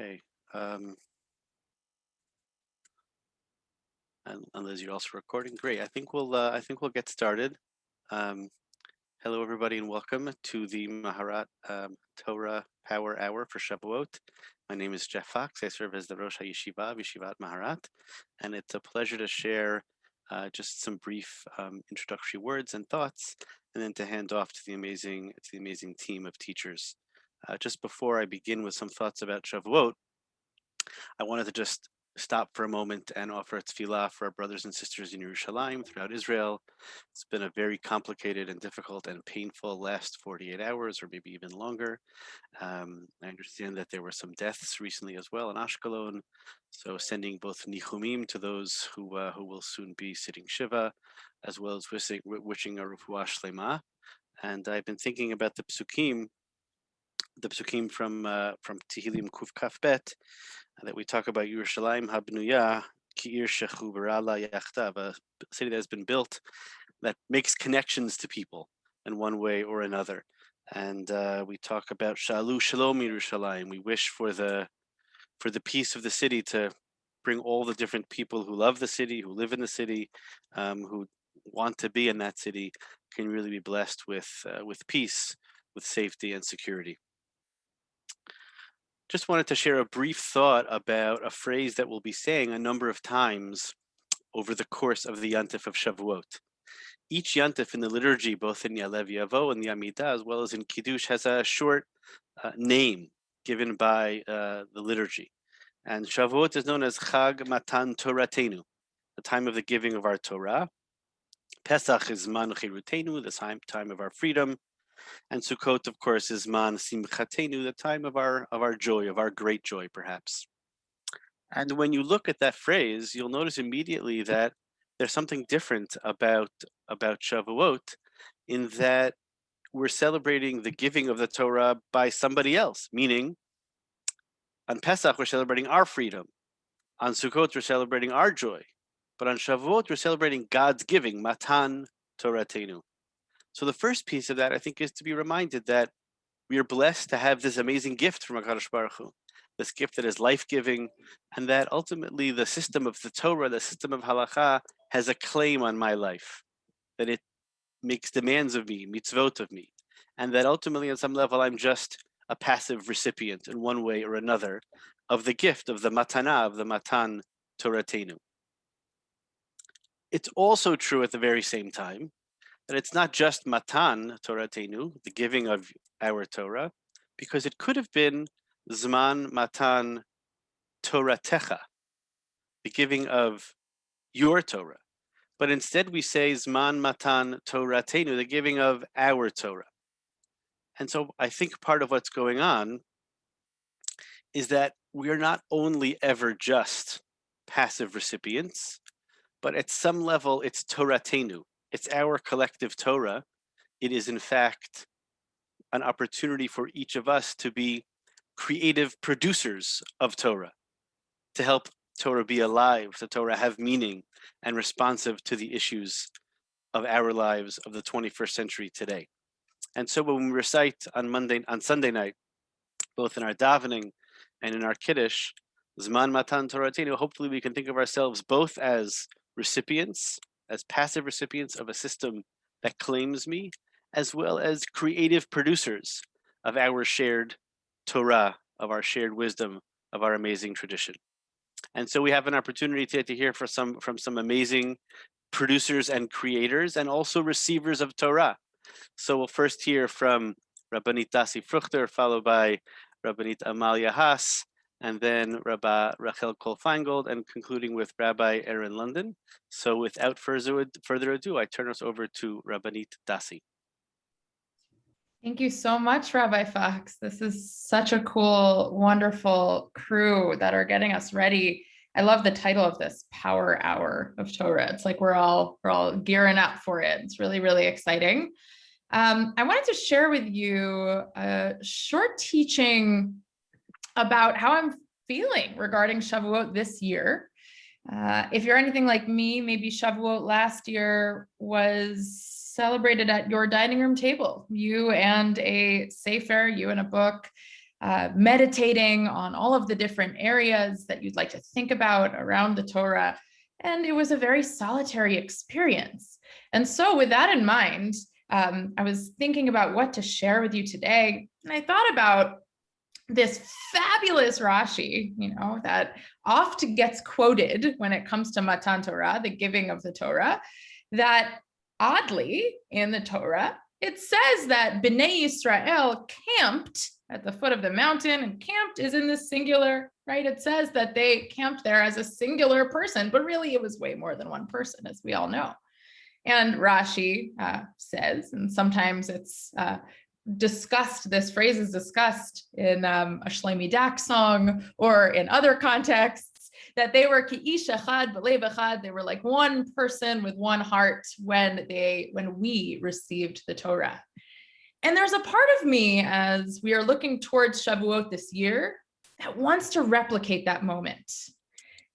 Okay. And Liz, you're also recording. Great. I think we'll get started. Hello, everybody, and welcome to the Maharat Torah Power Hour for Shavuot. My name is Jeff Fox. I serve as the Rosh HaYeshiva of Yeshivat Maharat, and it's a pleasure to share just some brief introductory words and thoughts, and then to hand off to the amazing team of teachers. Just before I begin with some thoughts about Shavuot, I wanted to just stop for a moment and offer a tefillah for our brothers and sisters in Yerushalayim throughout Israel. It's been a very complicated and difficult and painful last 48 hours, or maybe even longer. I understand that there were some deaths recently as well in Ashkelon. So sending both nichumim to those who will soon be sitting shiva, as well as wishing a refuah shlema. And I've been thinking about the psukim from Tehillim Kuf Kaf Bet, that we talk about Yerushalayim Habnuya Ki'ir Shechubara La Yachtav, a city that has been built that makes connections to people in one way or another. And we talk about Shalu Shalom Yerushalayim. We wish for the peace of the city to bring all the different people who love the city, who live in the city, who want to be in that city, can really be blessed with peace, with safety and security. Just wanted to share a brief thought about a phrase that we'll be saying a number of times over the course of the Yantif of Shavuot. Each Yantif in the liturgy, both in Yalev Yavo and the Amidah, as well as in Kiddush, has a short name given by the liturgy. And Shavuot is known as Chag Matan Toratenu, the time of the giving of our Torah. Pesach is Man Chirutenu, the time of our freedom. And Sukkot, of course, is Man Simchatenu, the time of our joy, of our great joy, perhaps. And when you look at that phrase, you'll notice immediately that there's something different about Shavuot, in that we're celebrating the giving of the Torah by somebody else. Meaning, on Pesach we're celebrating our freedom, on Sukkot we're celebrating our joy, but on Shavuot we're celebrating God's giving, Matan Toratenu. So the first piece of that, I think, is to be reminded that we are blessed to have this amazing gift from HaKadosh Baruch Hu, this gift that is life-giving, and that ultimately the system of the Torah, the system of Halakha, has a claim on my life, that it makes demands of me, mitzvot of me, and that ultimately, on some level, I'm just a passive recipient in one way or another of the gift, of the matana, of the matan Toratenu. It's also true at the very same time that it's not just Matan Toratenu, the giving of our Torah, because it could have been Zman Matan Toratecha, the giving of your Torah. But instead we say Zman Matan Toratenu, the giving of our Torah. And so I think part of what's going on is that we are not only ever just passive recipients, but at some level it's Toratenu. It's our collective Torah. It is, in fact, an opportunity for each of us to be creative producers of Torah, to help Torah be alive, to Torah have meaning and responsive to the issues of our lives of the 21st century today. And so when we recite on Sunday night, both in our davening and in our Kiddush, Zman Matan Toratenu, hopefully we can think of ourselves both as recipients, as passive recipients of a system that claims me, as well as creative producers of our shared Torah, of our shared wisdom, of our amazing tradition. And so we have an opportunity today to hear from some amazing producers and creators, and also receivers of Torah. So we'll first hear from Rabbanit Dasi Fruchter, followed by Rabbanit Amalia Haas, and then Rabba Kohl Finegold, and concluding with Rabbi Erin London. So without further ado, I turn us over to Rabbanit Dasi. Thank you so much, Rabbi Fox. This is such a cool, wonderful crew that are getting us ready. I love the title of this, Power Hour of Torah. It's like we're all gearing up for it. It's really, really exciting. I wanted to share with you a short teaching about how I'm feeling regarding Shavuot this year. If you're anything like me, maybe Shavuot last year was celebrated at your dining room table, you and a sefer, you and a book, meditating on all of the different areas that you'd like to think about around the Torah. And it was a very solitary experience. And so with that in mind, I was thinking about what to share with you today. And I thought about this fabulous Rashi, that oft gets quoted when it comes to Matan Torah, the giving of the Torah, that oddly in the Torah, it says that Bnei Yisrael camped at the foot of the mountain, and camped is in the singular, right? It says that they camped there as a singular person, but really it was way more than one person, as we all know. And Rashi says, and sometimes it's discussed, this phrase is discussed in a Shlomi Dak song or in other contexts, that they were ki'ish echad b'lev echad, they were like one person with one heart when we received the Torah. And there's a part of me, as we are looking towards Shavuot this year, that wants to replicate that moment,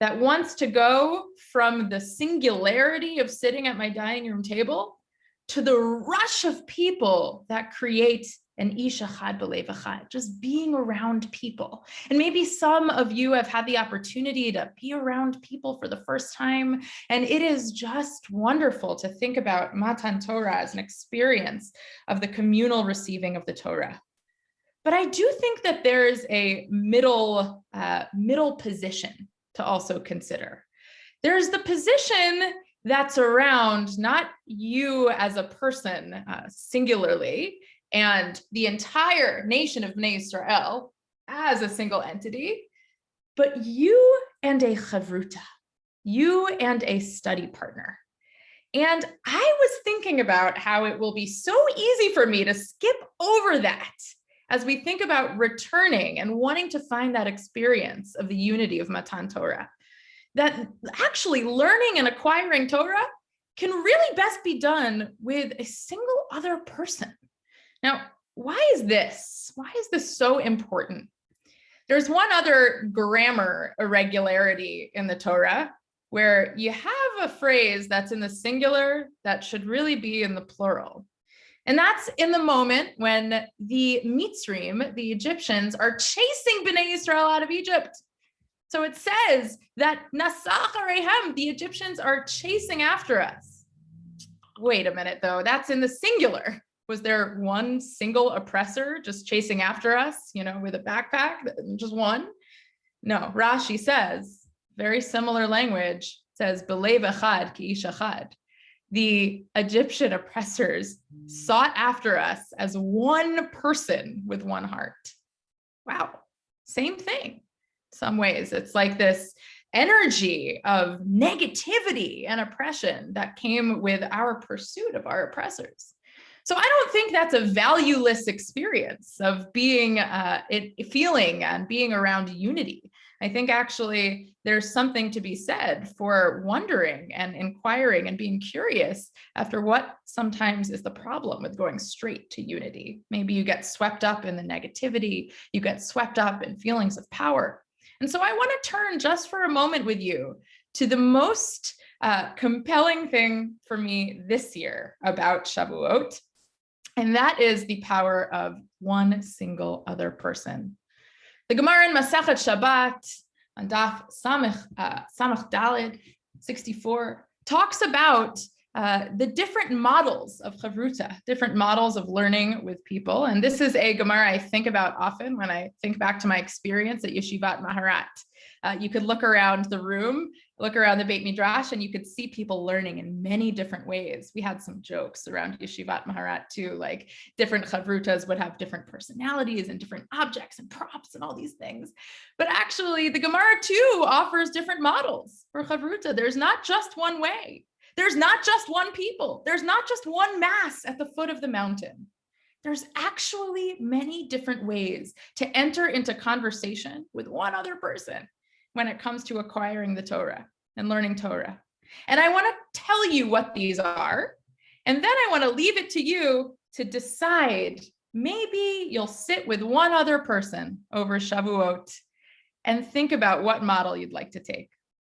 that wants to go from the singularity of sitting at my dining room table to the rush of people that create an ish echad b'lev echad, just being around people. And maybe some of you have had the opportunity to be around people for the first time, and it is just wonderful to think about Matan Torah as an experience of the communal receiving of the Torah. But I do think that there's a middle position to also consider. There's the position that's around not you as a person singularly, and the entire nation of Bnei Israel as a single entity, but you and a chavruta, you and a study partner. And I was thinking about how it will be so easy for me to skip over that as we think about returning and wanting to find that experience of the unity of Matan Torah, that actually learning and acquiring Torah can really best be done with a single other person. Now, why is this? Why is this so important? There's one other grammar irregularity in the Torah where you have a phrase that's in the singular that should really be in the plural. And that's in the moment when the Mitzrim, the Egyptians, are chasing Bnei Israel out of Egypt. So it says that Nasach Arehem, the Egyptians are chasing after us. Wait a minute, though, that's in the singular. Was there one single oppressor just chasing after us, with a backpack, just one? No, Rashi says, very similar language, says, B'lev echad ki'ish echad. The Egyptian oppressors sought after us as one person with one heart. Wow, same thing. In some ways, it's like this energy of negativity and oppression that came with our pursuit of our oppressors. So I don't think that's a valueless experience of being, feeling and being around unity. I think actually there's something to be said for wondering and inquiring and being curious after what sometimes is the problem with going straight to unity. Maybe you get swept up in the negativity, you get swept up in feelings of power. And so I want to turn just for a moment with you to the most compelling thing for me this year about Shavuot. And that is the power of one single other person. The Gemara in Masechet Shabbat on Daf Samach Daled 64 talks about the different models of chavruta, different models of learning with people. And this is a Gemara I think about often when I think back to my experience at Yeshivat Maharat. You could look around the room, look around the Beit Midrash, and you could see people learning in many different ways. We had some jokes around Yeshivat Maharat too, like different chavrutas would have different personalities and different objects and props and all these things. But actually, the Gemara too offers different models for chavruta. There's not just one way. There's not just one people. There's not just one mass at the foot of the mountain. There's actually many different ways to enter into conversation with one other person when it comes to acquiring the Torah and learning Torah. And I want to tell you what these are. And then I want to leave it to you to decide, maybe you'll sit with one other person over Shavuot and think about what model you'd like to take.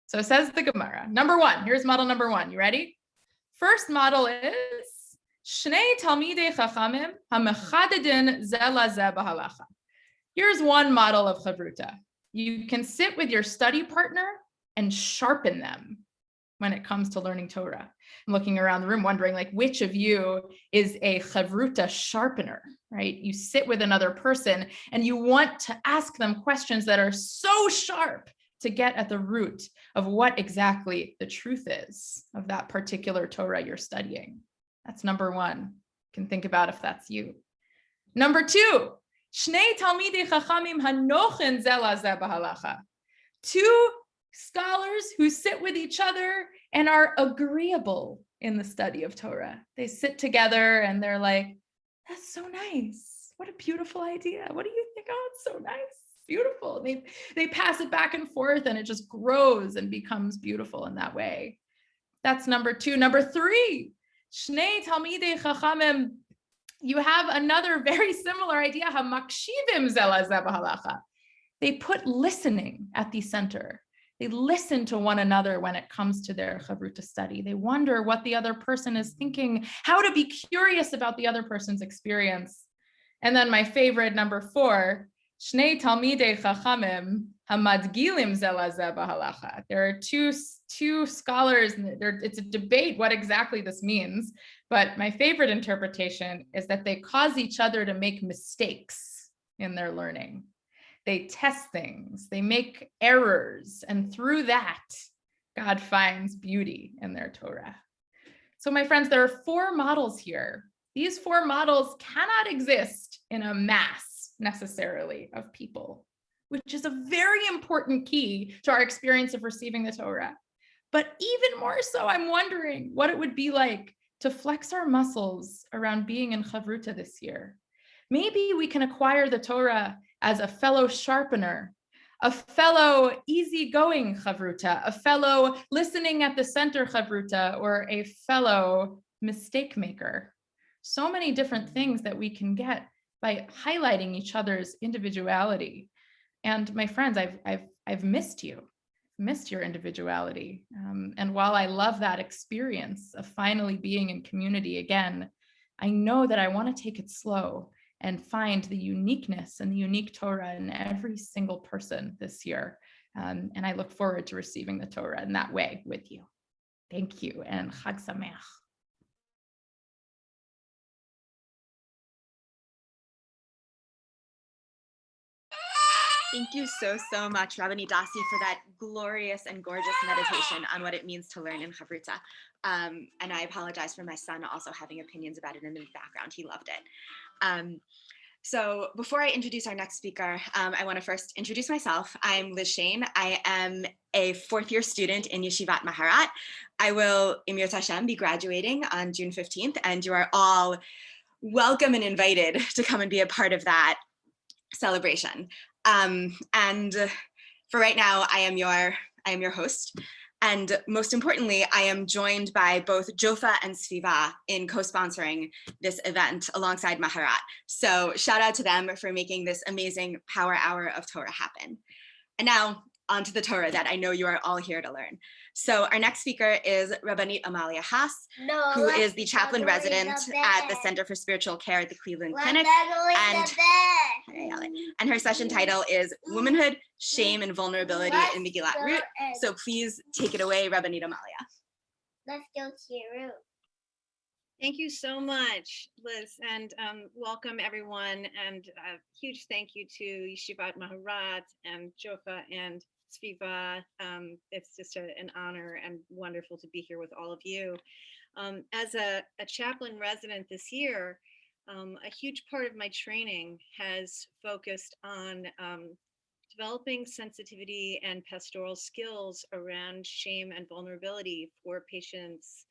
So says the Gemara. Number one, here's model number one. You ready? First model is Shnei Talmidei Chachamim HaMechadedin Ze LaZe B'Halacha. Here's one model of chavruta. You can sit with your study partner and sharpen them when it comes to learning Torah. I'm looking around the room wondering, like, which of you is a chavruta sharpener, right? You sit with another person and you want to ask them questions that are so sharp to get at the root of what exactly the truth is of that particular Torah you're studying. That's number one. You can think about if that's you. Number two, Shnei Talmidei Chachamim Hanochen Ze Laze B'Halacha. Two scholars who sit with each other and are agreeable in the study of Torah. They sit together and they're like, that's so nice. What a beautiful idea. What do you think? Oh, it's so nice. Beautiful. They pass it back and forth and it just grows and becomes beautiful in that way. That's number two. Number three, Shnei Talmidei Chachamim. You have another very similar idea. Hamakshivim Ze Laze B'Halacha. They put listening at the center. They listen to one another when it comes to their chavruta study. They wonder what the other person is thinking, how to be curious about the other person's experience. And then my favorite, number four, Shnei Talmidei Chachamim Hamadgilim Ze Laze B'Halacha. There are two scholars, it's a debate what exactly this means, but my favorite interpretation is that they cause each other to make mistakes in their learning. They test things, they make errors, and through that, God finds beauty in their Torah. So my friends, there are four models here. These four models cannot exist in a mass necessarily of people, which is a very important key to our experience of receiving the Torah. But even more so, I'm wondering what it would be like to flex our muscles around being in chavruta this year. Maybe we can acquire the Torah as a fellow sharpener, a fellow easygoing chavruta, a fellow listening at the center chavruta, or a fellow mistake maker. So many different things that we can get by highlighting each other's individuality. And my friends, I've missed you, missed your individuality. And while I love that experience of finally being in community again, I know that I want to take it slow and find the uniqueness and the unique Torah in every single person this year. And I look forward to receiving the Torah in that way with you. Thank you, and Chag Sameach. Thank you so much, Rabbanit Dasi, for that glorious and gorgeous meditation on what it means to learn in chavruta. And I apologize for my son also having opinions about it in the background. He loved it. So before I introduce our next speaker, I want to first introduce myself. I'm Liz Shane. I am a fourth-year student in Yeshivat Maharat. I will, Imir Tashem, be graduating on June 15th, and you are all welcome and invited to come and be a part of that celebration. And for right now, I am your host. And most importantly, I am joined by both Jofa and Sviva in co-sponsoring this event alongside Maharat. So shout out to them for making this amazing Power Hour of Torah happen. And now on to the Torah that I know you are all here to learn. So our next speaker is Rabbanit Amalia Haas, who is the chaplain resident at the Center for Spiritual Care at the Cleveland Clinic. And her session title is Womanhood, Shame, and Vulnerability in Megillat Ruth. So please take it away, Rabbanit Amalia. Let's go to Ruth. Thank you so much, Liz, and welcome everyone. And a huge thank you to Yeshivat Maharat and Jofa and Sviva. It's just an honor and wonderful to be here with all of you. As a chaplain resident this year, a huge part of my training has focused on developing sensitivity and pastoral skills around shame and vulnerability for patients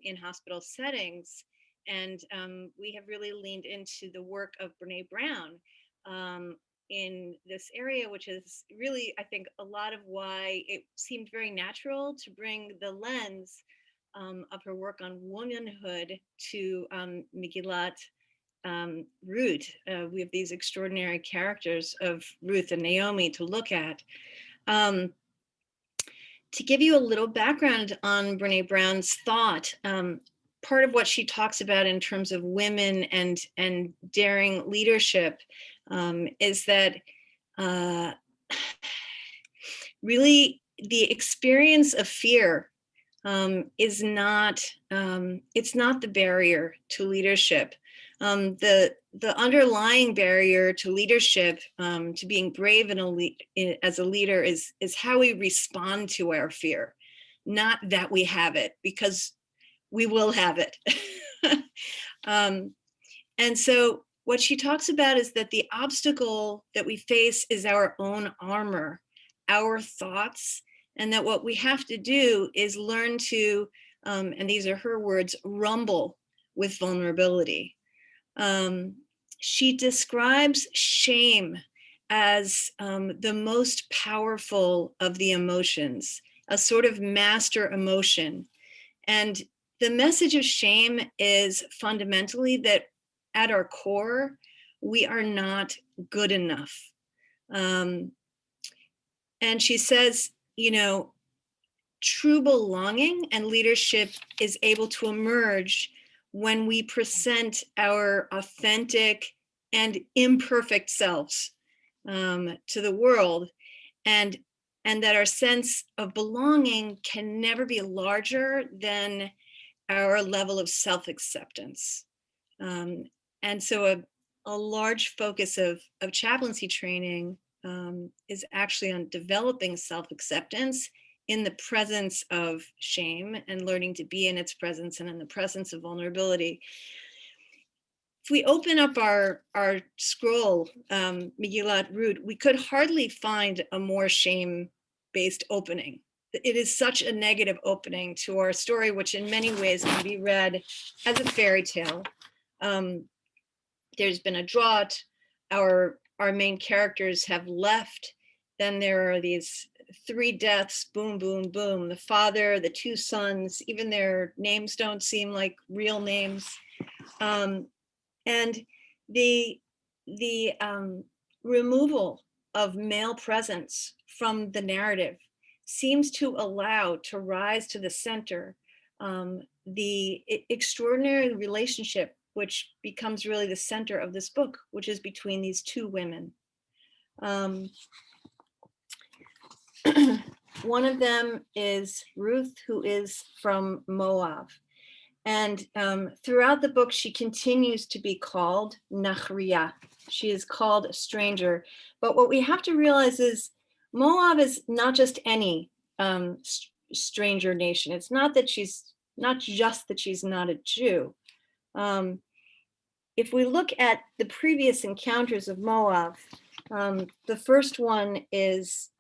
in hospital settings. And we have really leaned into the work of Brene Brown in this area, which is really, I think, a lot of why it seemed very natural to bring the lens of her work on womanhood to Megillat Ruth. We have these extraordinary characters of Ruth and Naomi to look at. To give you a little background on Brene Brown's thought, part of what she talks about in terms of women and daring leadership is that really the experience of fear is not, it's not the barrier to leadership. The underlying barrier to leadership, to being brave as a leader, is how we respond to our fear, not that we have it, because we will have it. And so what she talks about is that the obstacle that we face is our own armor, our thoughts, and that what we have to do is learn to, and these are her words, rumble with vulnerability. She describes shame as the most powerful of the emotions, a sort of master emotion. And the message of shame is fundamentally that at our core, we are not good enough. And she says, you know, true belonging and leadership is able to emerge when we present our authentic and imperfect selves to the world, and that our sense of belonging can never be larger than our level of self-acceptance. And so a large focus of chaplaincy training is actually on developing self-acceptance in the presence of shame and learning to be in its presence and in the presence of vulnerability. If we open up our scroll, Megillat Ruth, we could hardly find a more shame-based opening. It is such a negative opening to our story, which in many ways can be read as a fairy tale. There's been a drought, our main characters have left, then there are these 3 deaths, boom, boom, boom. The father, the 2 sons, even their names don't seem like real names. And the removal of male presence from the narrative seems to allow to rise to the center the extraordinary relationship which becomes really the center of this book, which is between these 2 women. One of them is Ruth, who is from Moab. And throughout the book, she continues to be called Nachriya. She is called a stranger. But what we have to realize is Moab is not just any stranger nation. It's not that she's not just that she's not a Jew. If we look at the previous encounters of Moab, the first one is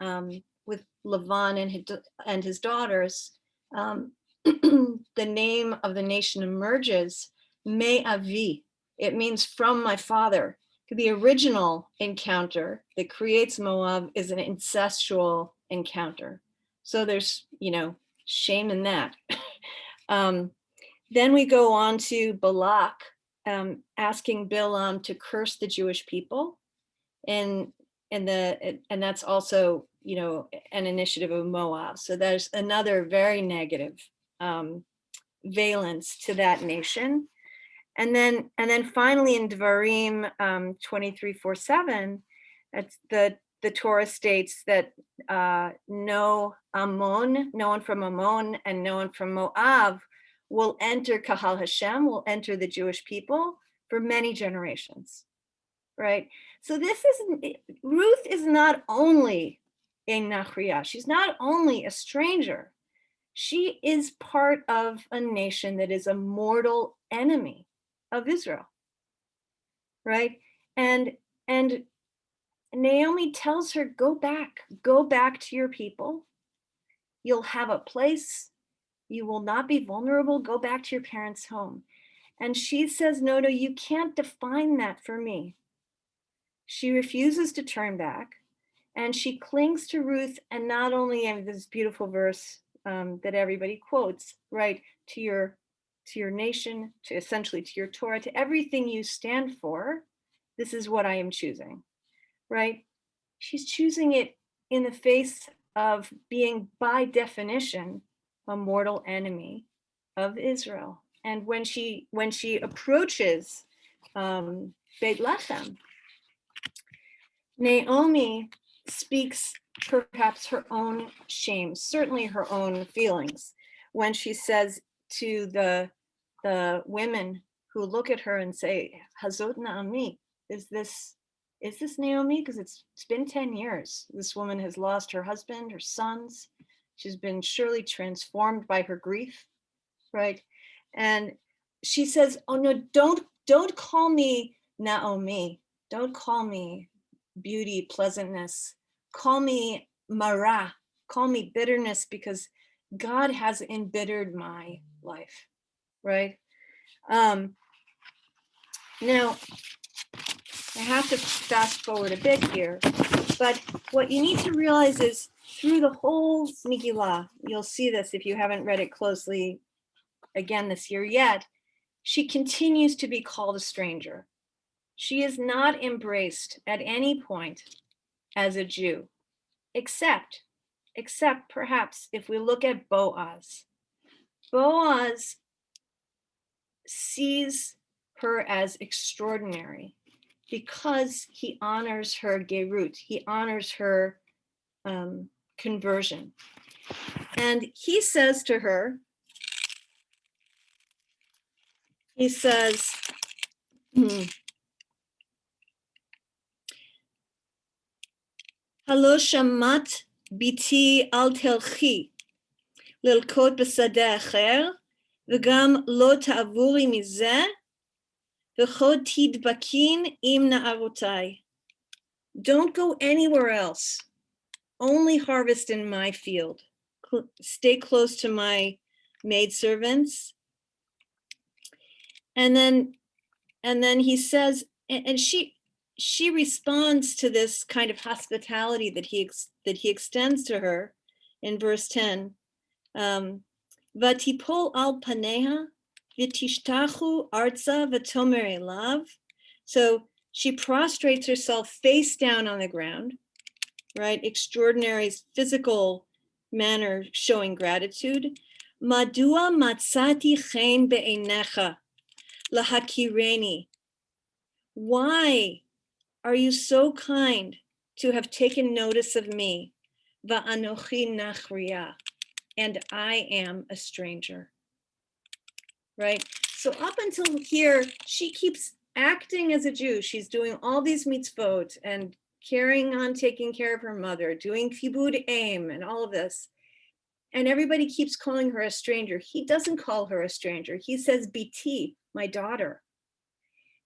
with Lavan and his daughters. The name of the nation emerges, Me Avi. It means from my father. The original encounter that creates Moab is an incestual encounter. So there's, you know, shame in that. Then we go on to Balak, asking Bilam to curse the Jewish people, and that's also, you know, an initiative of Moab. So there's another very negative valence to that nation. And then finally in Devarim 23:4-7, that's the Torah states that no one from Ammon and no one from Moab will enter Kahal Hashem, will enter the Jewish people for many generations, right? So Ruth is not only a Nachriya, she's not only a stranger, she is part of a nation that is a mortal enemy of Israel, right? And Naomi tells her, go back to your people. You'll have a place. You will not be vulnerable. Go back to your parents' home. And she says, no, you can't define that for me. She refuses to turn back, and she clings to Ruth, and not only in this beautiful verse that everybody quotes, right, to your nation, to essentially to your Torah, to everything you stand for, this is what I am choosing, right? She's choosing it in the face of being, by definition, a mortal enemy of Israel. And when she approaches Beit Lechem, Naomi speaks perhaps her own shame, certainly her own feelings, when she says to the women who look at her and say, Hazot Naomi, is this Naomi? Because it's been 10 years. This woman has lost her husband, her sons. She's been surely transformed by her grief, right? And she says, oh no, don't call me Naomi. Don't call me beauty, pleasantness. Call me Mara. Call me bitterness, because God has embittered my life, right? Now, I have to fast forward a bit here, but what you need to realize is through the whole Megillah, you'll see this if you haven't read it closely again this year yet, she continues to be called a stranger. She is not embraced at any point as a Jew, except perhaps if we look at Boaz. Boaz sees her as extraordinary because he honors her gerut, he honors her conversion. And he says to her, he says, Halo shamat biti al telchi lilkot b'sadeh acher v'gam lo ta'avuri mizeh v'chod tidbakin im na'arotai. Don't go anywhere else. Only harvest in my field. Stay close to my maidservants. And then he says, and she responds to this kind of hospitality that he extends to her in verse 10. Vatipol al paneha v'tishtachu arza v'tomer elav. So she prostrates herself face down on the ground, right? Extraordinary physical manner showing gratitude. Madua matzati chen be'einecha lahakireni. Why are you so kind to have taken notice of me? Va'anochi nachriya, and I am a stranger. Right? So up until here, she keeps acting as a Jew. She's doing all these mitzvot and carrying on taking care of her mother, doing kibud aim and all of this. And everybody keeps calling her a stranger. He doesn't call her a stranger. He says, Biti, my daughter.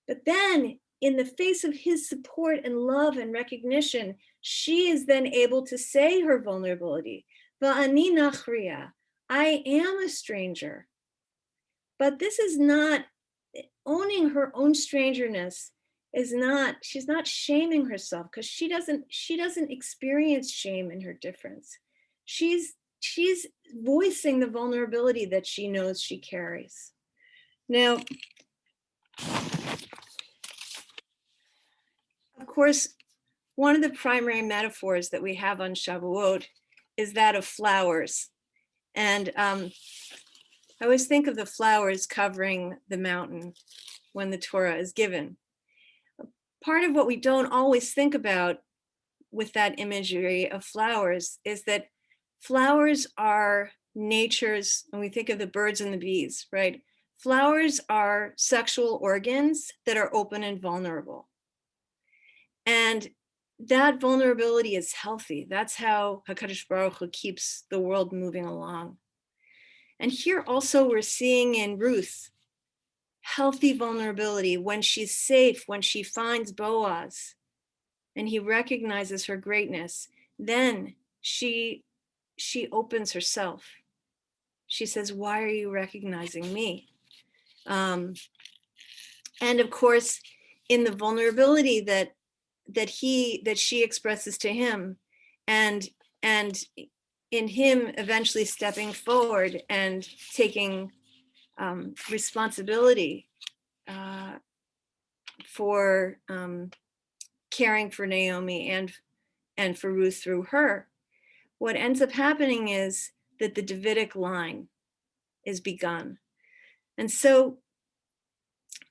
But then in the face of his support and love and recognition, she is then able to say her vulnerability. Va'ani nachriya, I am a stranger. But this is not owning her own strangeness. She's not shaming herself, because she doesn't experience shame in her difference. She's voicing the vulnerability that she knows she carries. Now, of course, one of the primary metaphors that we have on Shavuot is that of flowers. And I always think of the flowers covering the mountain when the Torah is given. Part of what we don't always think about with that imagery of flowers is that flowers are nature's, when we think of the birds and the bees, right? Flowers are sexual organs that are open and vulnerable. And that vulnerability is healthy. That's how HaKadosh Baruch Hu keeps the world moving along. And here also we're seeing in Ruth, healthy vulnerability when she's safe, when she finds Boaz and he recognizes her greatness, then she opens herself. She says, why are you recognizing me? And of course, in the vulnerability that she expresses to him, and in him eventually stepping forward and taking responsibility for caring for Naomi and for Ruth through her, what ends up happening is that the Davidic line is begun. And so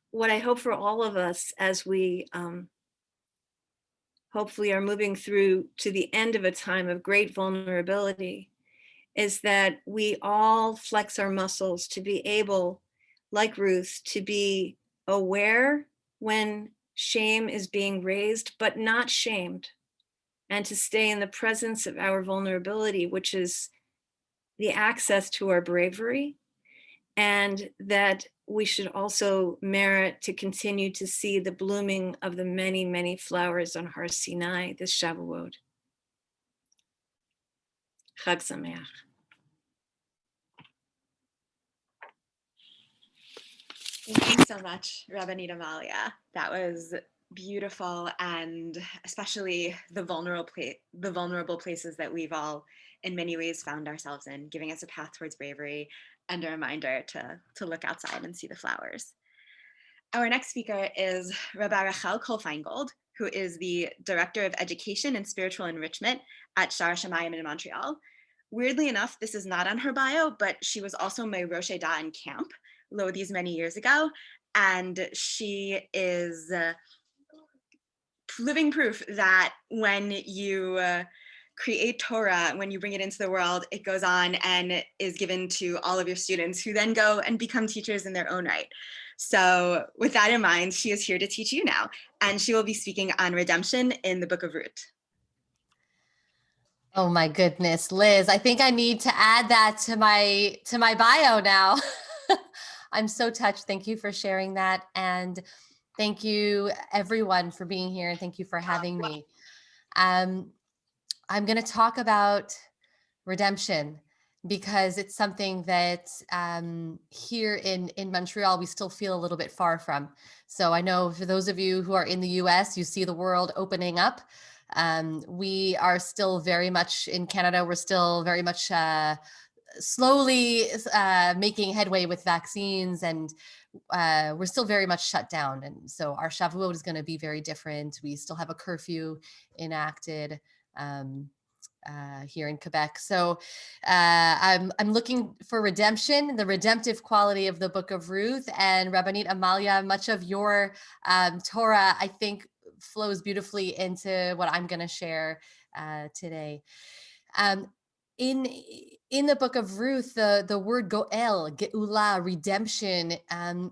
what I hope for all of us as we hopefully are moving through to the end of a time of great vulnerability, is that we all flex our muscles to be able, like Ruth, to be aware when shame is being raised, but not shamed, and to stay in the presence of our vulnerability, which is the access to our bravery, and that we should also merit to continue to see the blooming of the many, many flowers on Har Sinai this Shavuot. Chag Sameach. Thank you so much, Rabbanit Amalia. That was beautiful, and especially the vulnerable places that we've all, in many ways, found ourselves in, giving us a path towards bravery and a reminder to look outside and see the flowers. Our next speaker is Rabbi Kohl, who is the Director of Education and Spiritual Enrichment at Shar Shamayim in Montreal. Weirdly enough, this is not on her bio, but she was also my Rosh in camp these many years ago, and she is living proof that when you create Torah, when you bring it into the world, it goes on and is given to all of your students, who then go and become teachers in their own right. So with that in mind, she is here to teach you now, and she will be speaking on redemption in the book of Ruth. Oh my goodness, Liz, I think I need to add that to my bio now. I'm so touched. Thank you for sharing that. And thank you everyone for being here. And thank you for having me. I'm going to talk about redemption because it's something that here in Montreal, we still feel a little bit far from. So I know for those of you who are in the US, you see the world opening up. We are still very much in Canada. We're still very much slowly making headway with vaccines, and we're still very much shut down. And so our Shavuot is going to be very different. We still have a curfew enacted here in Quebec. So I'm looking for redemption, the redemptive quality of the book of Ruth. And Rabbanit Amalia, much of your Torah, I think, flows beautifully into what I'm going to share today. In the book of Ruth, the word Goel, Geula, redemption,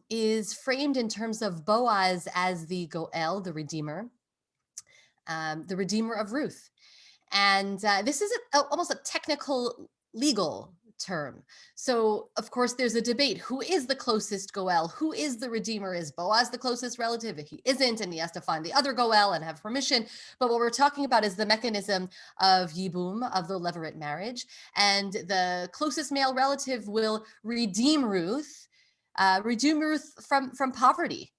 is framed in terms of Boaz as the Goel, the redeemer of Ruth. And this is almost a technical legal term. So, of course, there's a debate. Who is the closest Goel? Who is the redeemer? Is Boaz the closest relative? If he isn't, and he has to find the other Goel and have permission. But what we're talking about is the mechanism of Yibum, of the Levirate marriage. And the closest male relative will redeem Ruth from poverty.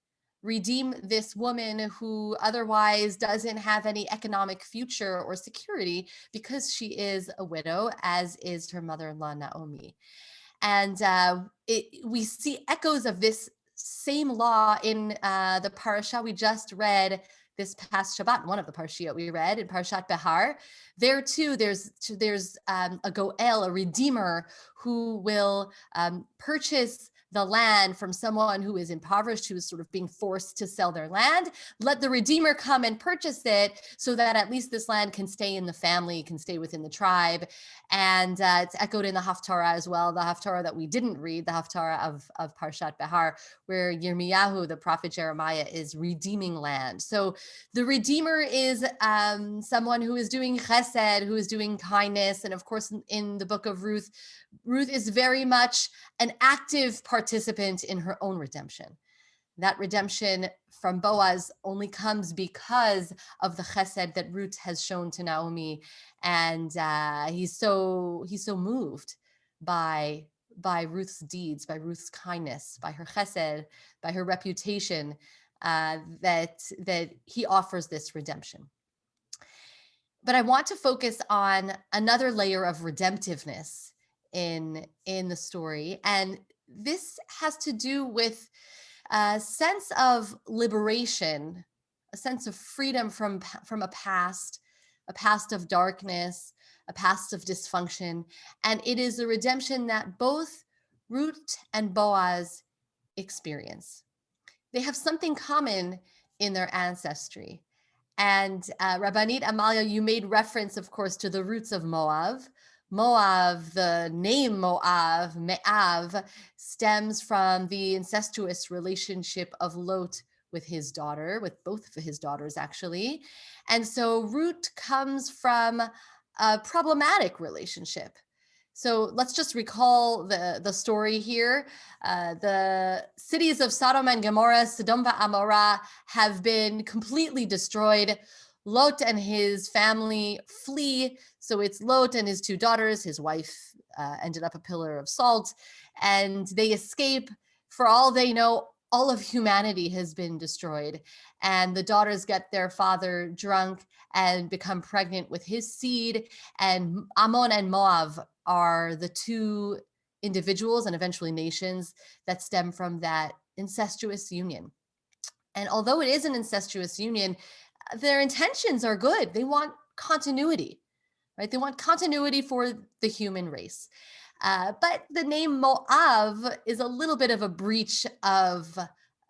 Redeem this woman who otherwise doesn't have any economic future or security because she is a widow, as is her mother-in-law, Naomi. And we see echoes of this same law in the parasha we just read this past Shabbat, one of the parashiot we read in Parashat Behar. There too, there's a Goel, a redeemer, who will purchase the land from someone who is impoverished, who is sort of being forced to sell their land. Let the redeemer come and purchase it so that at least this land can stay in the family, can stay within the tribe. And it's echoed in the Haftarah as well, the Haftarah that we didn't read, the Haftarah of Parshat Behar, where Yirmiyahu, the prophet Jeremiah, is redeeming land. So the redeemer is someone who is doing chesed, who is doing kindness. And of course, in the book of Ruth, Ruth is very much an active participant in her own redemption. That redemption from Boaz only comes because of the chesed that Ruth has shown to Naomi, and he's so moved by Ruth's deeds, by Ruth's kindness, by her chesed, by her reputation, that he offers this redemption. But I want to focus on another layer of redemptiveness in the story, and this has to do with a sense of liberation, a sense of freedom from a past of darkness, a past of dysfunction. And it is a redemption that both Ruth and Boaz experience. They have something common in their ancestry. And Rabbanit, Amalia, you made reference, of course, to the roots of Moav. Moav, the name Moav, Me'av, stems from the incestuous relationship of Lot with his daughter, with both of his daughters, actually. And so Ruth comes from a problematic relationship. So let's just recall the story here. The cities of Sodom and Gomorrah, Sodom and Amorah, have been completely destroyed. Lot and his family flee. So it's Lot and his two daughters. His wife ended up a pillar of salt, and they escape. For all they know, all of humanity has been destroyed. And the daughters get their father drunk and become pregnant with his seed. And Ammon and Moab are the two individuals and eventually nations that stem from that incestuous union. And although it is an incestuous union, their intentions are good. They want continuity, right? They want continuity for the human race. But the name Moav is a little bit of a breach of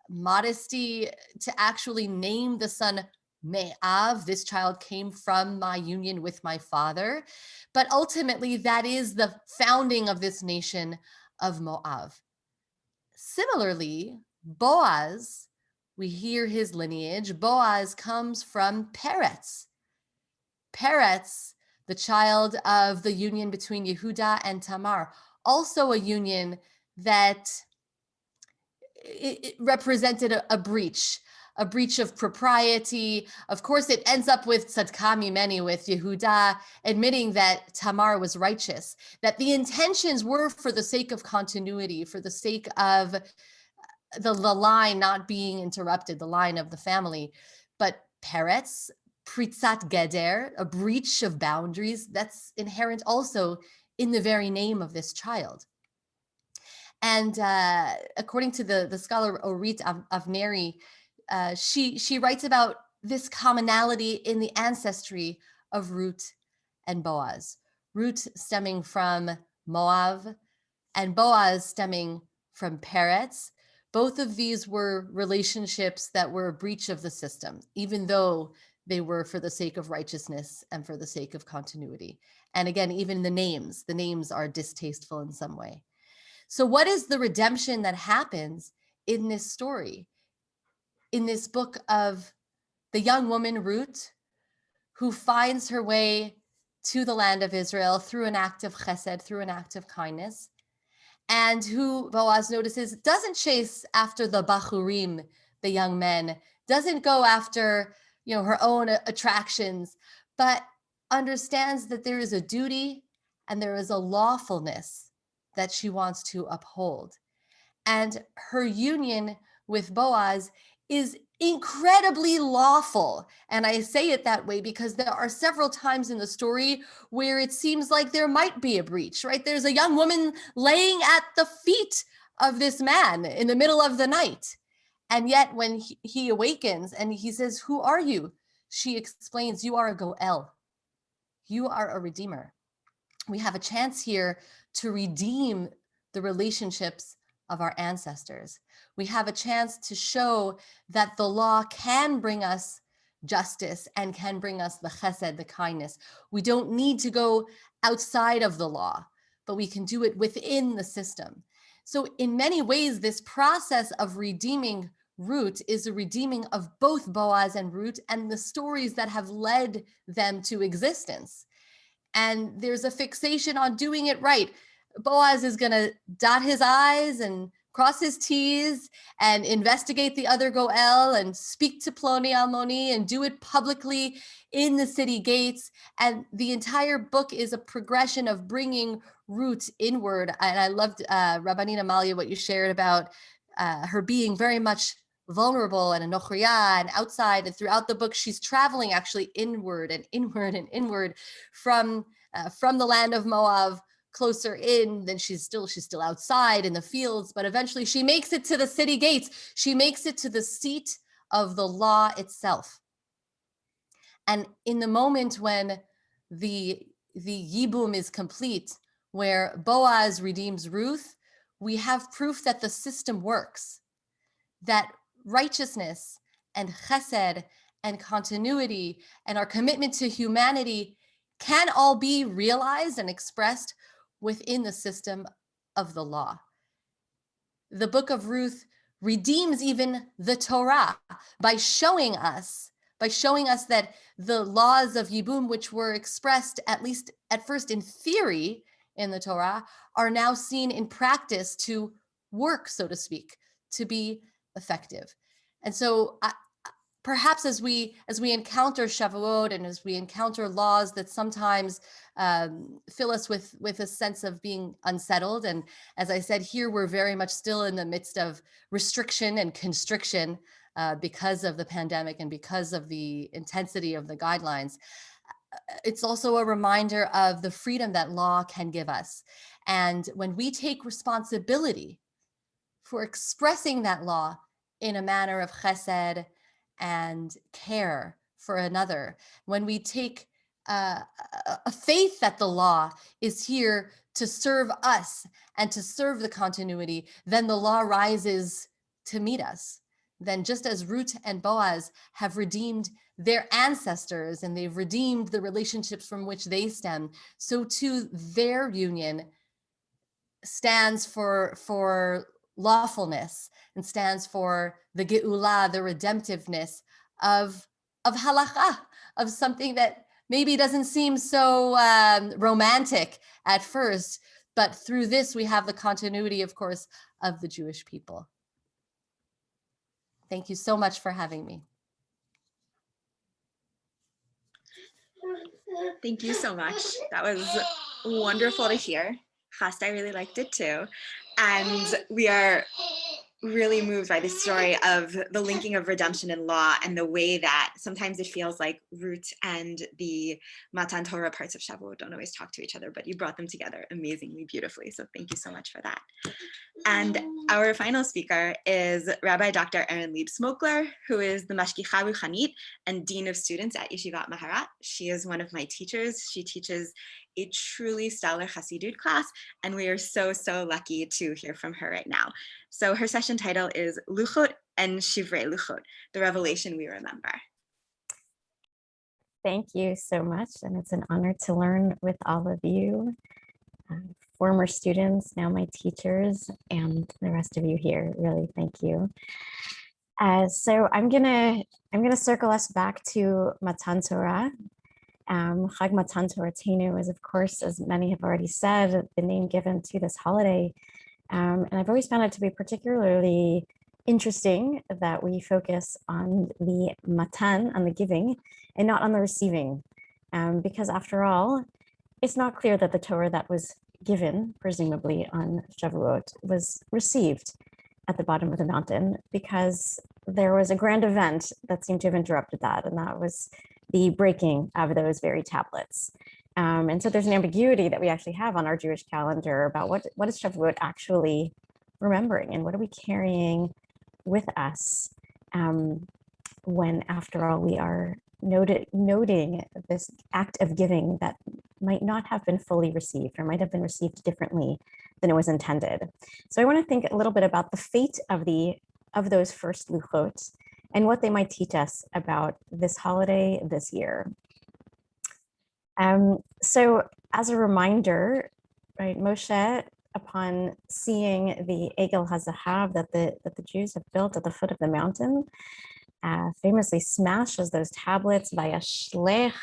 modesty to actually name the son Me'av. This child came from my union with my father. But ultimately, that is the founding of this nation of Moav. Similarly, Boaz, we hear his lineage. Boaz comes from Peretz. Peretz, the child of the union between Yehuda and Tamar, also a union that it represented a breach of propriety. Of course, it ends up with Tzadka Mimeni, with Yehuda admitting that Tamar was righteous, that the intentions were for the sake of continuity, for the sake of the line not being interrupted, the line of the family. But Peretz, Pritzat Geder, a breach of boundaries, that's inherent also in the very name of this child. And according to the scholar Orit Avneri, she writes about this commonality in the ancestry of Ruth and Boaz. Ruth stemming from Moav and Boaz stemming from Peretz. Both of these were relationships that were a breach of the system, even though they were for the sake of righteousness and for the sake of continuity. And again, even the names are distasteful in some way. So what is the redemption that happens in this story, in this book of the young woman Ruth, who finds her way to the land of Israel through an act of chesed, through an act of kindness, and who Boaz notices doesn't chase after the bachurim, the young men, doesn't go after, her own attractions, but understands that there is a duty and there is a lawfulness that she wants to uphold. And her union with Boaz is incredibly lawful. And I say it that way because there are several times in the story where it seems like there might be a breach, right? There's a young woman laying at the feet of this man in the middle of the night. And yet when he awakens and he says, "Who are you?" she explains, "You are a Goel. You are a redeemer." We have a chance here to redeem the relationships of our ancestors. We have a chance to show that the law can bring us justice and can bring us the chesed, the kindness. We don't need to go outside of the law, but we can do it within the system. So in many ways, this process of redeeming Ruth is a redeeming of both Boaz and Ruth and the stories that have led them to existence. And there's a fixation on doing it right. Boaz is going to dot his I's and cross his T's and investigate the other Goel and speak to Ploni Almoni and do it publicly in the city gates. And the entire book is a progression of bringing Ruth inward. And I loved, Rabbanit Amalia, what you shared about her being very much vulnerable and a nochriya and outside. And throughout the book, she's traveling actually inward and inward and inward from the land of Moab closer in. Then she's still outside in the fields, but eventually she makes it to the city gates. She makes it to the seat of the law itself. And in the moment when the yibum is complete, where Boaz redeems Ruth, we have proof that the system works, that righteousness and chesed and continuity and our commitment to humanity can all be realized and expressed within the system of the law. The book of Ruth redeems even the Torah by showing us that the laws of Yibum, which were expressed at least at first in theory in the Torah, are now seen in practice to work, so to speak, to be effective. And so perhaps as we encounter Shavuot and as we encounter laws that sometimes fill us with a sense of being unsettled, and as I said, here we're very much still in the midst of restriction and constriction because of the pandemic and because of the intensity of the guidelines. It's also a reminder of the freedom that law can give us. And when we take responsibility for expressing that law in a manner of chesed and care for another, when we take a faith that the law is here to serve us and to serve the continuity, then the law rises to meet us. Then just as Ruth and Boaz have redeemed their ancestors and they've redeemed the relationships from which they stem, so too their union stands for lawfulness and stands for the geula, the redemptiveness of halacha, of something that maybe doesn't seem so romantic at first, but through this we have the continuity, of course, of the Jewish people. Thank you so much for having me. Thank you so much. That was wonderful to hear. Chasta, I really liked it too. And we are really moved by the story of the linking of redemption and law and the way that sometimes it feels like Ruth and the Matan Torah parts of Shavuot don't always talk to each other, but you brought them together amazingly beautifully. So thank you so much for that. And our final speaker is Rabbi Dr. Erin Leib Smokler, who is the Mashgicha Ruchanit and Dean of Students at Yeshivat Maharat. She is one of my teachers. She teaches a truly stellar Hasidut class, and we are so, so lucky to hear from her right now. So her session title is Luchot and Shivrei Luchot, the revelation we remember. Thank you so much, and it's an honor to learn with all of you, former students, now my teachers, and the rest of you here. Really, thank you. So I'm gonna circle us back to Matan Torah. Chag Matan Toratenu is, of course, as many have already said, the name given to this holiday. And I've always found it to be particularly interesting that we focus on the matan, on the giving, and not on the receiving. Because after all, it's not clear that the Torah that was given, presumably on Shavuot, was received at the bottom of the mountain, because there was a grand event that seemed to have interrupted that, and that was the breaking of those very tablets. And so there's an ambiguity that we actually have on our Jewish calendar about what is Shavuot actually remembering, and what are we carrying with us when, after all, we are noting this act of giving that might not have been fully received, or might have been received differently than it was intended. So I want to think a little bit about the fate of those first Luchot and what they might teach us about this holiday this year. So as a reminder, right, Moshe, upon seeing the Egel HaZahav that the Jews have built at the foot of the mountain, famously smashes those tablets, Vayashlech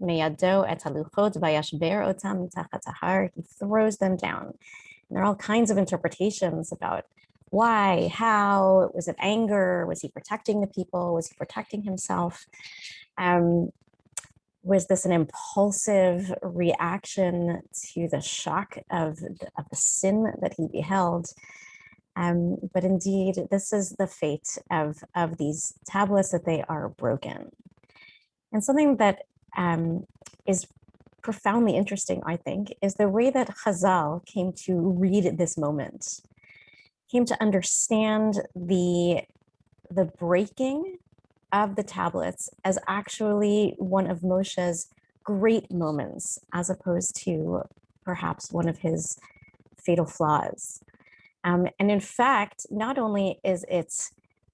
meyado et haluchot vayashber otam mitachat hahar. He throws them down. And there are all kinds of interpretations about why, how, was it anger? Was he protecting the people? Was he protecting himself? Was this an impulsive reaction to the shock of the sin that he beheld? But indeed, this is the fate of these tablets, that they are broken. And something that is profoundly interesting, I think, is the way that Chazal came to read this moment, came to understand the breaking of the tablets as actually one of Moshe's great moments, as opposed to perhaps one of his fatal flaws. And in fact, not only is it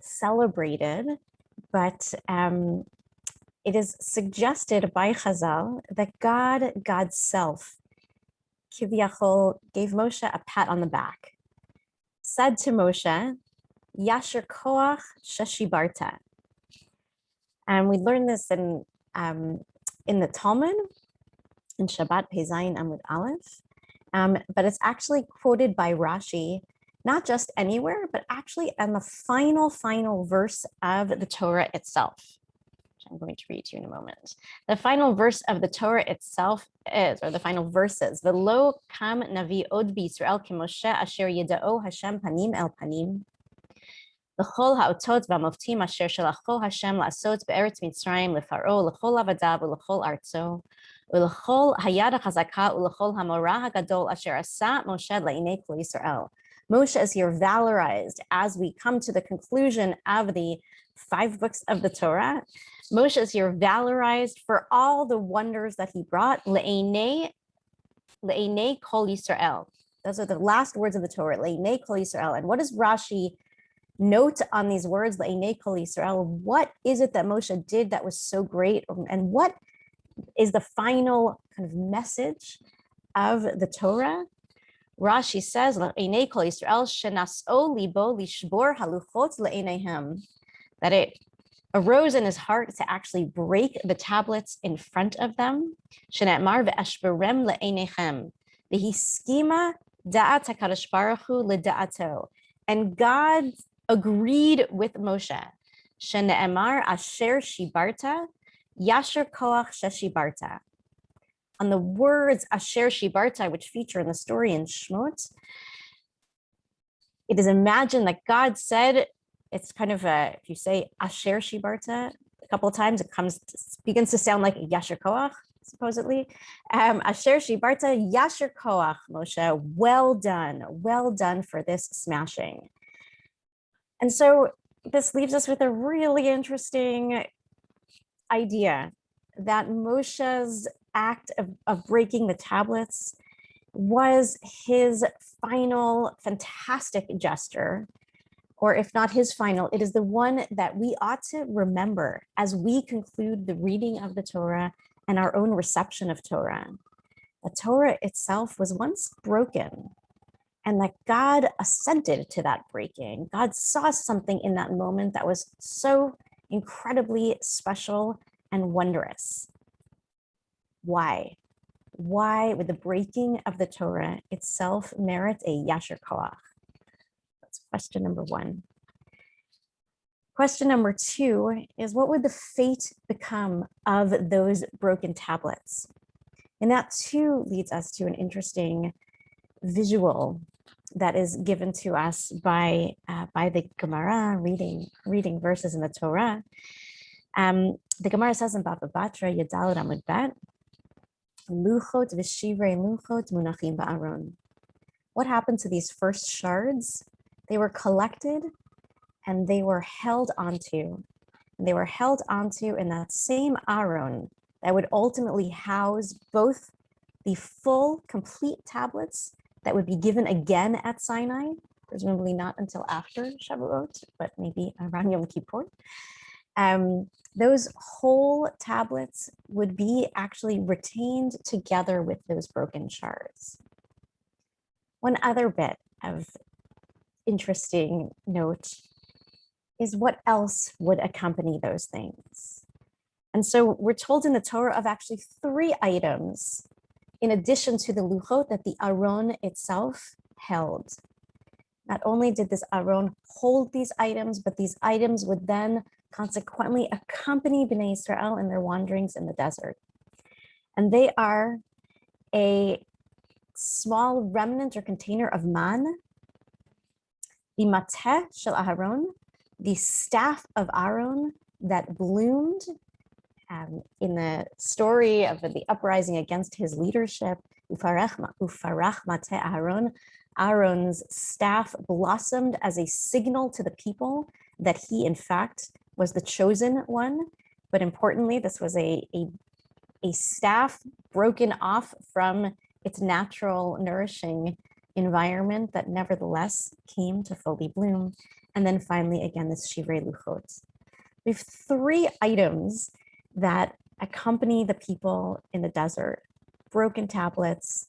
celebrated, but it is suggested by Chazal that God's self, Kivyachol, gave Moshe a pat on the back, said to Moshe, Yasher Koach Sheshibarta. And we learn this in the Talmud, in Shabbat Pezayin Amud Aleph, but it's actually quoted by Rashi, not just anywhere, but actually in the final verse of the Torah itself, which I'm going to read to you in a moment. The final verse of the Torah itself is, or the final verses, V'lo kam navi od b'Yisrael k'Moshe asher yida'o Hashem panim el panim. L'chol ha'otot v'amoftim asher shalacho Hashem la'asot be'eretz Mitzrayim l'Faro l'chol avadav u'l'chol artzo u'l'chol hayad ha'chazaka u'l'chol ha'morah ha'gadol asher asa Moshe la'inei kol Yisrael. Moshe is here valorized as we come to the conclusion of the 5 books of the Torah. Moshe is here valorized for all the wonders that he brought. Le'einei kol Yisrael. Those are the last words of the Torah. Le'einei kol Yisrael. And what does Rashi note on these words? Le'einei kol Yisrael. What is it that Moshe did that was so great? And what is the final kind of message of the Torah? Rashi says, Le'einei kol Yisrael shenas'o libo lishbor haluchot le'eineihem. That it arose in his heart to actually break the tablets in front of them. Shenatmar ve'ashberem le'einechem. V'hiskima da'at HaKadosh Baruch Hu le'da'ato. And God agreed with Moshe. Shenatmar asher shibarta, yasher koach sheshibarta. On the words asher shibarta, which feature in the story in Shmot, it is imagined that God said, it's kind of if you say asher shibarta a couple of times, it begins to sound like yasher koach, supposedly. Asher shibarta yasher koach, Moshe, well done for this smashing. And so this leaves us with a really interesting idea that Moshe's act of breaking the tablets was his final fantastic gesture, or if not his final, it is the one that we ought to remember as we conclude the reading of the Torah and our own reception of Torah. The Torah itself was once broken, and that God assented to that breaking. God saw something in that moment that was so incredibly special and wondrous. Why? Why would the breaking of the Torah itself merit a yasher koach? That's question number 1. Question number 2 is, what would the fate become of those broken tablets? And that too leads us to an interesting visual that is given to us by the Gemara, reading verses in the Torah. The Gemara says in Baba Batra, Yadal Amud Bet, Luchot v'Shivrei Luchot munachim ba'aron. What happened to these first shards? They were collected and they were held onto. They were held onto in that same aron that would ultimately house both the full, complete tablets that would be given again at Sinai, presumably not until after Shavuot, but maybe around Yom Kippur. Those whole tablets would be actually retained together with those broken shards. One other bit of interesting note is what else would accompany those things. And so we're told in the Torah of actually 3 items, in addition to the Luchot, that the Aron itself held. Not only did this Aron hold these items, but these items would then consequently accompany Bnei Israel in their wanderings in the desert. And they are a small remnant or container of man, the mateh shel Aharon, the staff of Aaron that bloomed in the story of the uprising against his leadership. Ufarach mateh Aharon, Aaron's staff blossomed as a signal to the people that he, in fact, was the chosen one. But importantly, this was a staff broken off from its natural nourishing environment that nevertheless came to fully bloom. And then finally, again, this Shivrei Luchot. We have 3 items that accompany the people in the desert, broken tablets,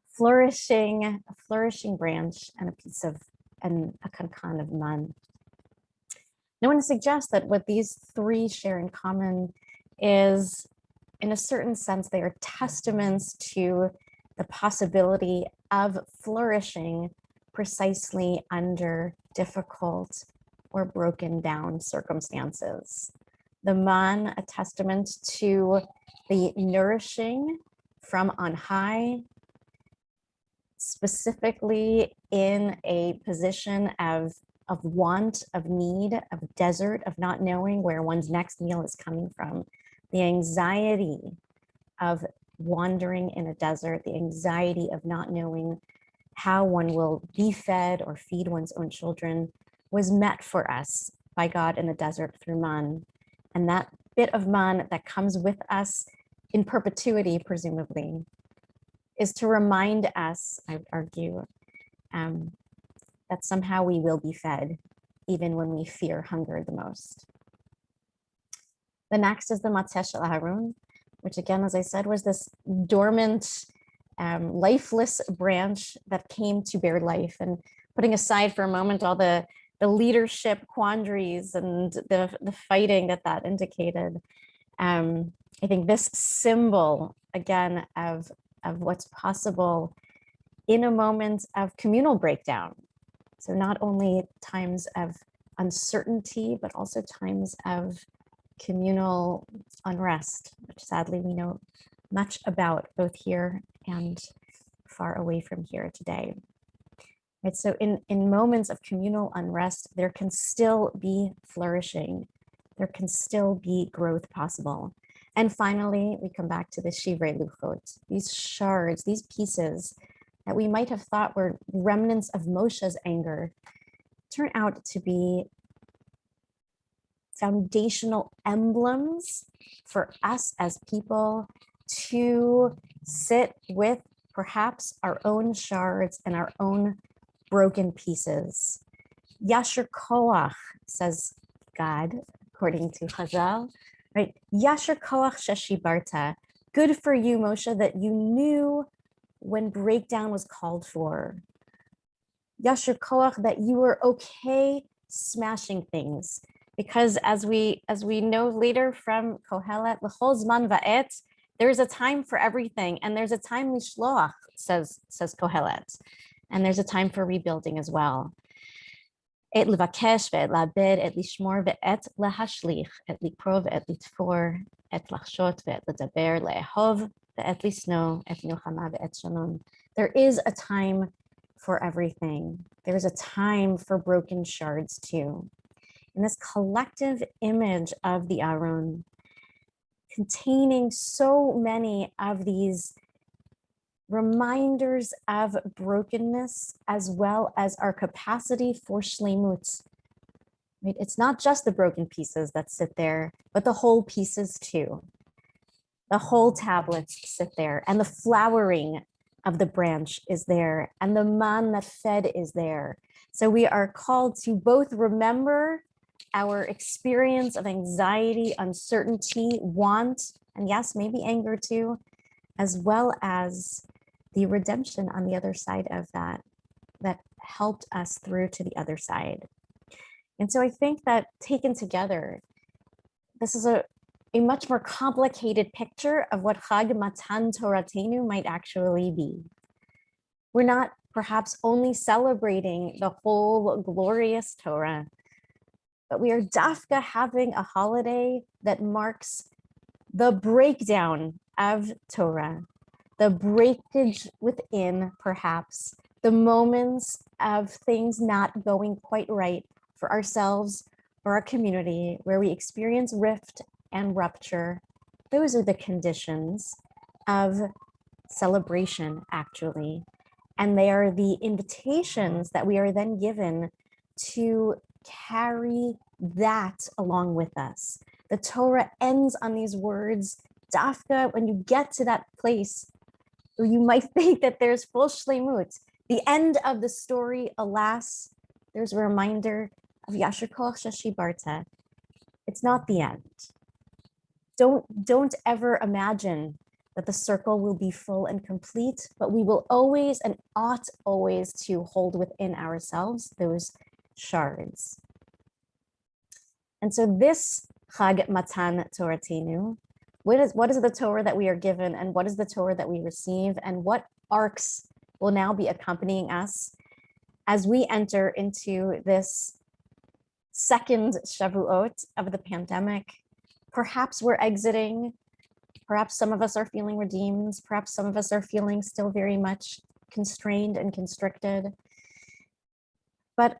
a flourishing branch, and a kankan of man. I want to suggest that what these three share in common is, in a certain sense, they are testaments to the possibility of flourishing precisely under difficult or broken down circumstances. The man, a testament to the nourishing from on high, specifically in a position of want, of need, of desert, of not knowing where one's next meal is coming from. The anxiety of wandering in a desert, the anxiety of not knowing how one will be fed or feed one's own children was met for us by God in the desert through man. And that bit of man that comes with us in perpetuity, presumably, is to remind us, I would argue, that somehow we will be fed, even when we fear hunger the most. The next is the Matzeh Shel Aharon, which again, as I said, was this dormant, lifeless branch that came to bear life. And putting aside for a moment all the leadership quandaries and the fighting that indicated, I think this symbol, again, of what's possible in a moment of communal breakdown. So not only times of uncertainty, but also times of communal unrest, which sadly we know much about both here and far away from here today. Right, so in moments of communal unrest, there can still be flourishing. There can still be growth possible. And finally, we come back to the Shivrei Luchot, these shards, these pieces that we might have thought were remnants of Moshe's anger, turn out to be foundational emblems for us as people to sit with perhaps our own shards and our own broken pieces. Yasher koach, says God, according to Chazal, right? Yasher koach sheshibarta. Good for you, Moshe, that you knew when breakdown was called for. Yasher koach, that you were okay smashing things, because as we know later from Kohelet, l'chol zman va'et, there's a time for everything, and there's a time lishloach, says Kohelet, and there's a time for rebuilding as well. Et levakesh ve'et labed, et lishmor ve'et lahashlich, et likro ve'et litfor, et lachshot ve'et ledaber, le'ehov ve'et lisno, et milchama ve'et shalom. There is a time for everything. There's a time for broken shards too. And this collective image of the Aron, containing so many of these reminders of brokenness, as well as our capacity for shleimut. Right? It's not just the broken pieces that sit there, but the whole pieces too. The whole tablets sit there, and the flowering of the branch is there, and the man that fed is there. So we are called to both remember our experience of anxiety, uncertainty, want, and yes, maybe anger too, as well as the redemption on the other side of that helped us through to the other side. And so I think that taken together, this is a much more complicated picture of what Chag Matan Toratenu might actually be. We're not perhaps only celebrating the whole glorious Torah, but we are dafka having a holiday that marks the breakdown of Torah, the breakage within, perhaps, the moments of things not going quite right for ourselves or our community, where we experience rift and rupture. Those are the conditions of celebration, actually. And they are the invitations that we are then given to carry that along with us. The Torah ends on these words, dafka, when you get to that place where you might think that there's full shleimut, the end of the story, alas, there's a reminder of Yasher Koach Sheshibarta. It's not the end. don't ever imagine that the circle will be full and complete, but we will always and ought always to hold within ourselves those shards. And so this Chag Matan Toratenu, what is the Torah that we are given, and what is the Torah that we receive, and what arcs will now be accompanying us as we enter into this second Shavuot of the pandemic. Perhaps we're exiting, perhaps some of us are feeling redeemed, perhaps some of us are feeling still very much constrained and constricted. But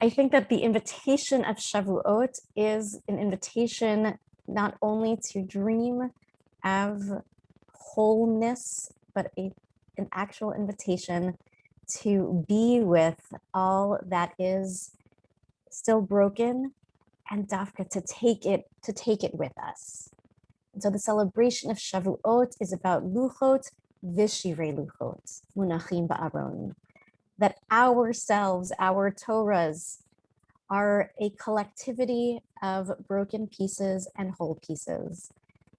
I think that the invitation of Shavuot is an invitation not only to dream of wholeness, but an actual invitation to be with all that is still broken, and dafka to take it with us. And so the celebration of Shavuot is about Luchot v'Shivrei Luchot munachim ba'aron, that ourselves, our Torahs, are a collectivity of broken pieces and whole pieces.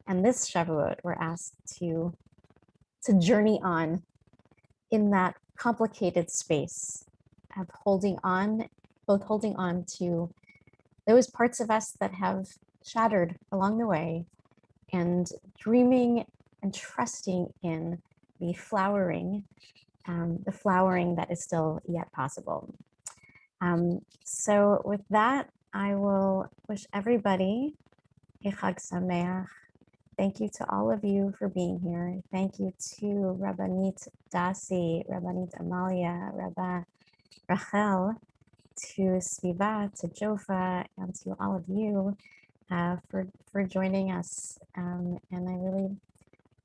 And this Shavuot, we're asked to journey on in that complicated space of holding on to those parts of us that have shattered along the way, and dreaming and trusting in the flowering that is still yet possible. So with that, I will wish everybody a Chag Sameach. Thank you to all of you for being here. Thank you to Rabbanit Dasi, Rabbanit Amalia, Rabba Rachel, to Sviva, to Jofa, and to all of you for joining us. And I really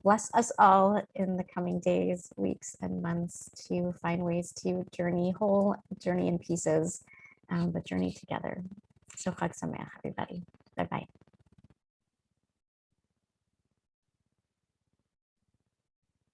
bless us all in the coming days, weeks, and months to find ways to journey whole, journey in pieces, but journey together. So Chag Sameach, everybody.